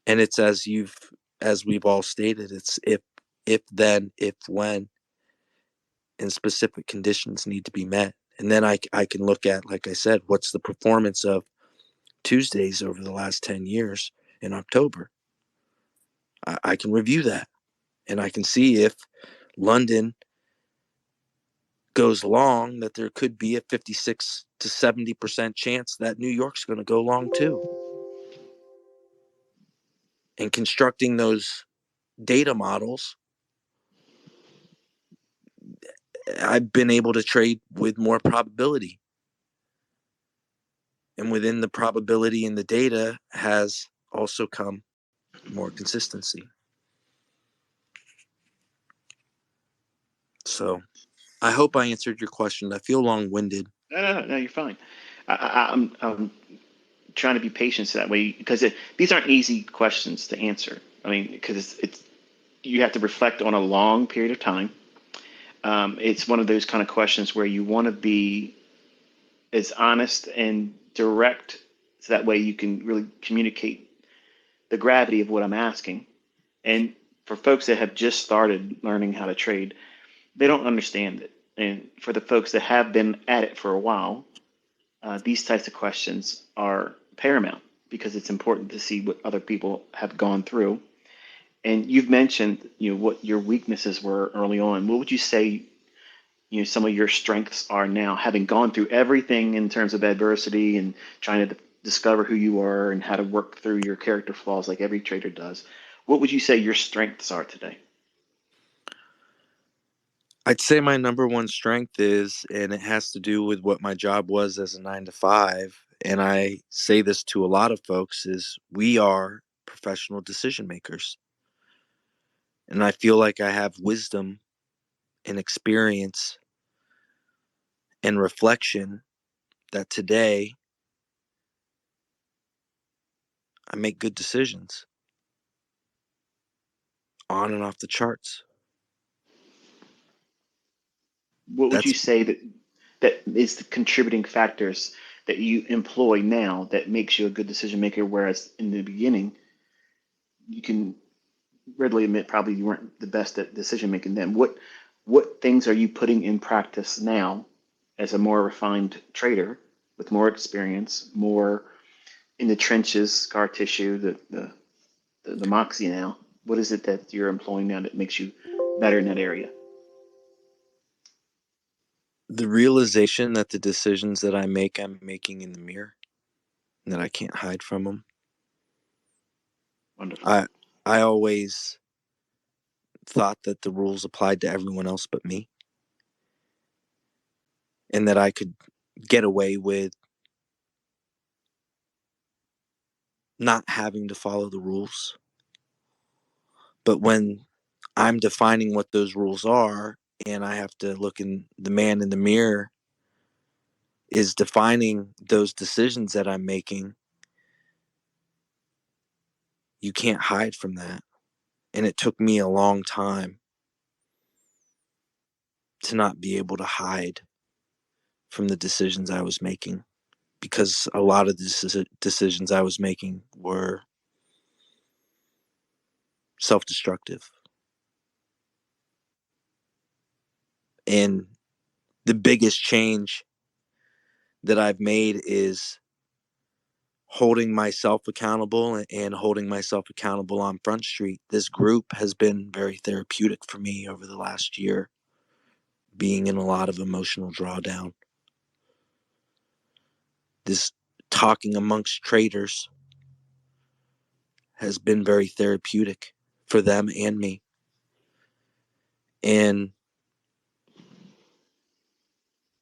And it's as we've all stated, it's if then, if when, and specific conditions need to be met. And then I can look at, like I said, what's the performance of Tuesdays over the last 10 years in October. I can review that, and I can see if London goes long, that there could be a 56 to 70% chance that New York's going to go long too. And constructing those data models, I've been able to trade with more probability. And within the probability in the data has also come more consistency. So I hope I answered your question. I feel long-winded. No, you're fine. I'm trying to be patient so that way, because these aren't easy questions to answer. I mean, because it's you have to reflect on a long period of time. It's one of those kind of questions where you want to be as honest and direct, so that way you can really communicate the gravity of what I'm asking. And for folks that have just started learning how to trade, they don't understand it. And for the folks that have been at it for a while, these types of questions are paramount, because it's important to see what other people have gone through. And you've mentioned, what your weaknesses were early on. What would you say, some of your strengths are now, having gone through everything in terms of adversity and trying to discover who you are and how to work through your character flaws like every trader does? What would you say your strengths are today? I'd say my number one strength is, and it has to do with what my job was as a 9 to 5, and I say this to a lot of folks, is we are professional decision makers. And I feel like I have wisdom and experience and reflection that today I make good decisions on and off the charts. What would you That's say that is the contributing factors that you employ now that makes you a good decision maker, whereas in the beginning you can readily admit probably you weren't the best at decision making then? What things are you putting in practice now as a more refined trader with more experience, more in the trenches, scar tissue, the moxie now? What is it that you're employing now that makes you better in that area? the realization that the decisions that I make, I'm making in the mirror, and that I can't hide from them. Wonderful. I always thought that the rules applied to everyone else but me, and that I could get away with not having to follow the rules. But when I'm defining what those rules are, and I have to look in the man in the mirror is defining those decisions that I'm making, you can't hide from that. And it took me a long time to not be able to hide from the decisions I was making, because a lot of the decisions I was making were self destructive. And the biggest change that I've made is holding myself accountable and holding myself accountable on Front Street. This group has been very therapeutic for me over the last year, being in a lot of emotional drawdown. This talking amongst traders has been very therapeutic for them and me. And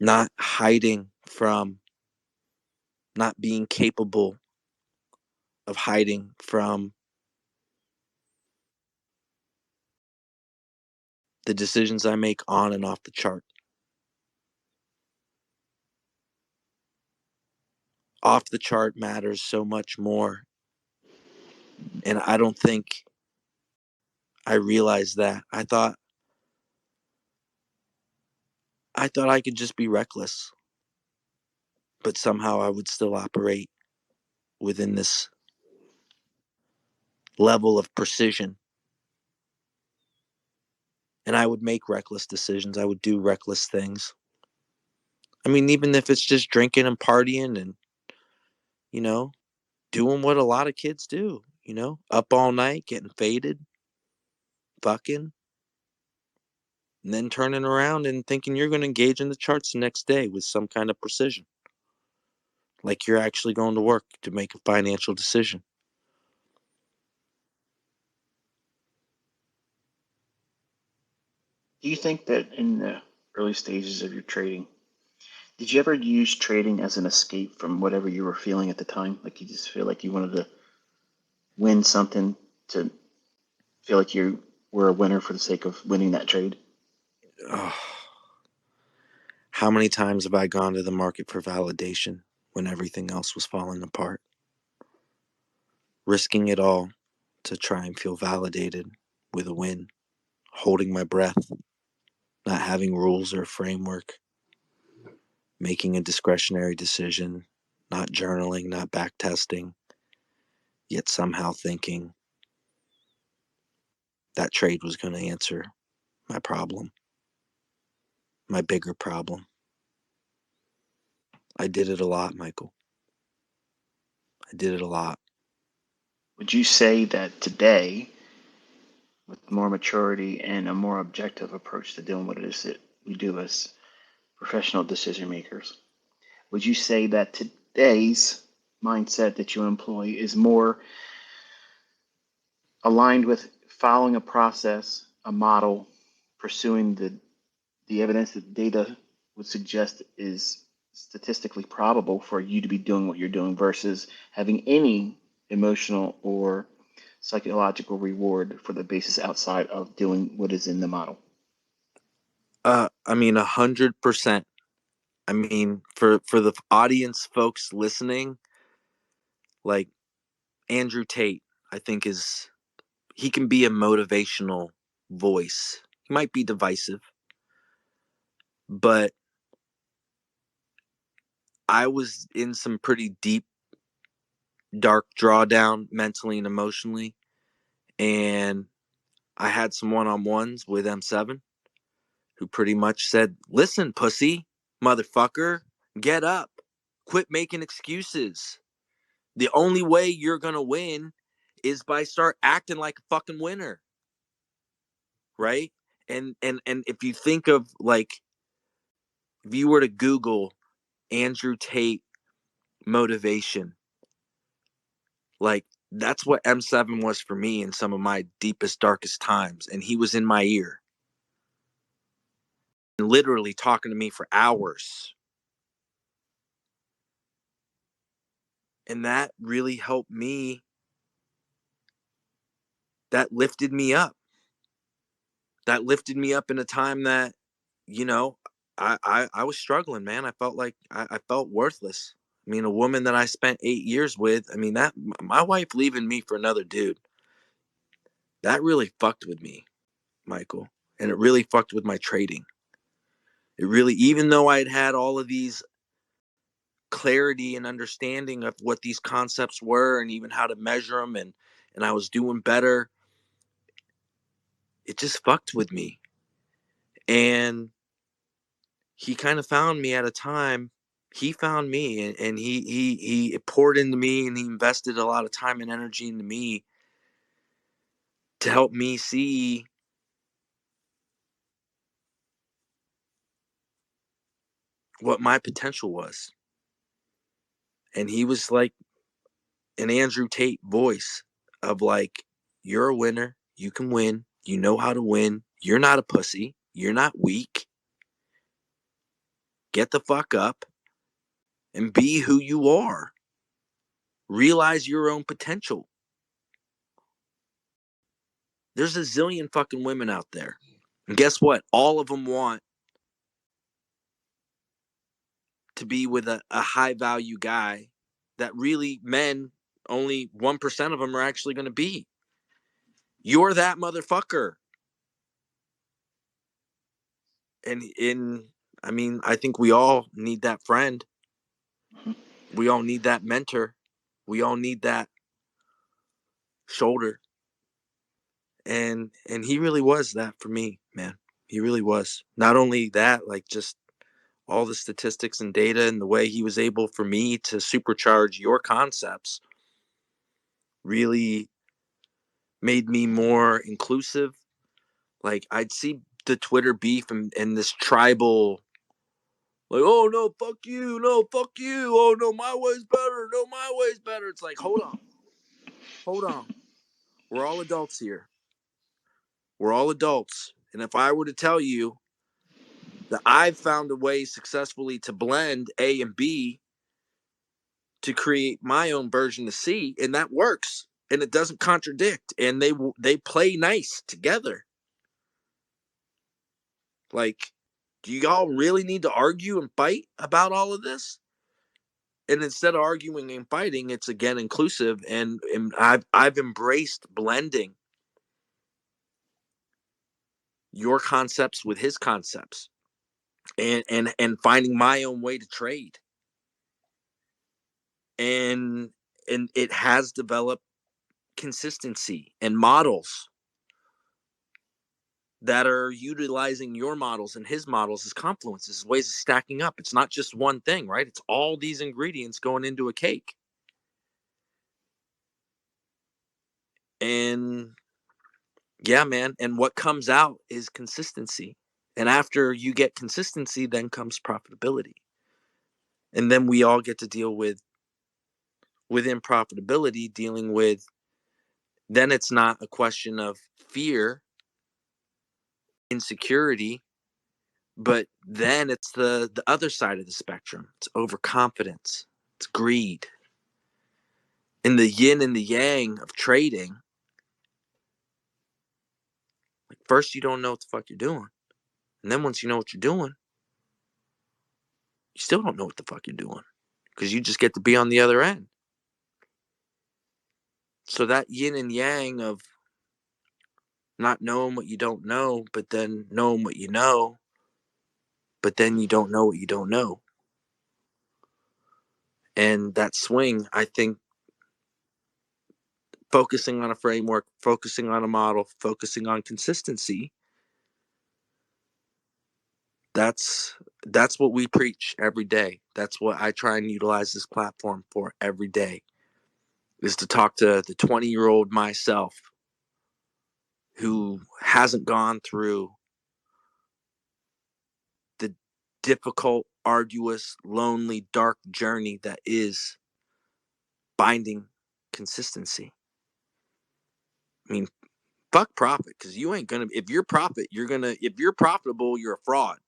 not hiding from, not being capable of hiding from the decisions I make on and off the chart. Off the chart matters so much more. And I don't think I realized that. I thought I could just be reckless, but somehow I would still operate within this level of precision. And I would make reckless decisions. I would do reckless things. I mean, even if it's just drinking and partying and, you know, doing what a lot of kids do, up all night, getting faded, fucking, and then turning around and thinking you're going to engage in the charts the next day with some kind of precision. Like you're actually going to work to make a financial decision. Do you think that in the early stages of your trading, did you ever use trading as an escape from whatever you were feeling at the time? Like you just feel like you wanted to win something to feel like you were a winner for the sake of winning that trade? Oh, how many times have I gone to the market for validation when everything else was falling apart? Risking it all to try and feel validated with a win, holding my breath, not having rules or framework, making a discretionary decision, not journaling, not backtesting, yet somehow thinking that trade was going to answer my problem, my bigger problem. I did it a lot, Michael. I did it a lot. Would you say that today, with more maturity and a more objective approach to doing what it is that we do as professional decision makers, would you say that today's mindset that you employ is more aligned with following a process, a model, pursuing the evidence that data would suggest is statistically probable for you to be doing what you're doing versus having any emotional or psychological reward for the basis outside of doing what is in the model? I mean, 100%. I mean, for the audience folks listening, like Andrew Tate, I think he can be a motivational voice. He might be divisive, but I was in some pretty deep, dark drawdown mentally and emotionally, and I had some one-on-ones with M7 who pretty much said, "Listen, pussy, motherfucker, get up. Quit making excuses. The only way you're going to win is by start acting like a fucking winner." Right? And if you think of like if you were to Google Andrew Tate motivation, like that's what M7 was for me in some of my deepest, darkest times. And he was in my ear, literally talking to me for hours. And that really helped me. That lifted me up. That lifted me up in a time that, you know, I was struggling, man. I felt like I felt worthless. I mean, a woman that I spent 8 years with, I mean, that my wife leaving me for another dude, that really fucked with me, Michael. And it really fucked with my trading. It really, even though I'd had all of these clarity and understanding of what these concepts were and even how to measure them, and I was doing better, it just fucked with me. And he kind of found me at a time. He found me, and he poured into me, and he invested a lot of time and energy into me to help me see what my potential was. And he was like an Andrew Tate voice of like, you're a winner, you can win, you know how to win, you're not a pussy, you're not weak. Get the fuck up and be who you are. Realize your own potential. There's a zillion fucking women out there. And guess what? All of them want to be with a high value guy that really men, only 1% of them are actually going to be. You're that motherfucker. I mean, I think we all need that friend. We all need that mentor. We all need that shoulder. And he really was that for me, man. He really was. Not only that, like just all the statistics and data and the way he was able for me to supercharge your concepts really made me more inclusive. Like I'd see the Twitter beef and this tribal, like, oh no, fuck you, no, fuck you, oh no, my way's better, no, my way's better. It's like, hold on, hold on. We're all adults here. We're all adults. And if I were to tell you that I've found a way successfully to blend A and B to create my own version of C, and that works, and it doesn't contradict, and they play nice together. Like, do y'all really need to argue and fight about all of this? And instead of arguing and fighting, it's again inclusive, and I've embraced blending your concepts with his concepts, and finding my own way to trade, and it has developed consistency and models that are utilizing your models and his models as confluences, ways of stacking up. It's not just one thing, right? It's all these ingredients going into a cake. And yeah, man. And what comes out is consistency. And after you get consistency, then comes profitability. And then we all get to deal with within profitability, dealing with, then it's not a question of fear, insecurity, but then it's the other side of the spectrum. It's overconfidence, it's greed. In the yin and the yang of trading, like first you don't know what the fuck you're doing. And then once you know what you're doing, you still don't know what the fuck you're doing. Because you just get to be on the other end. So that yin and yang of not knowing what you don't know, but then knowing what you know, but then you don't know what you don't know. And that swing, I think, focusing on a framework, focusing on a model, focusing on consistency, that's that's what we preach every day. That's what I try and utilize this platform for every day, is to talk to the 20-year-old myself who hasn't gone through the difficult, arduous, lonely, dark journey that is binding consistency. I mean, fuck profit, because you ain't gonna, if you're profitable, you're a fraud.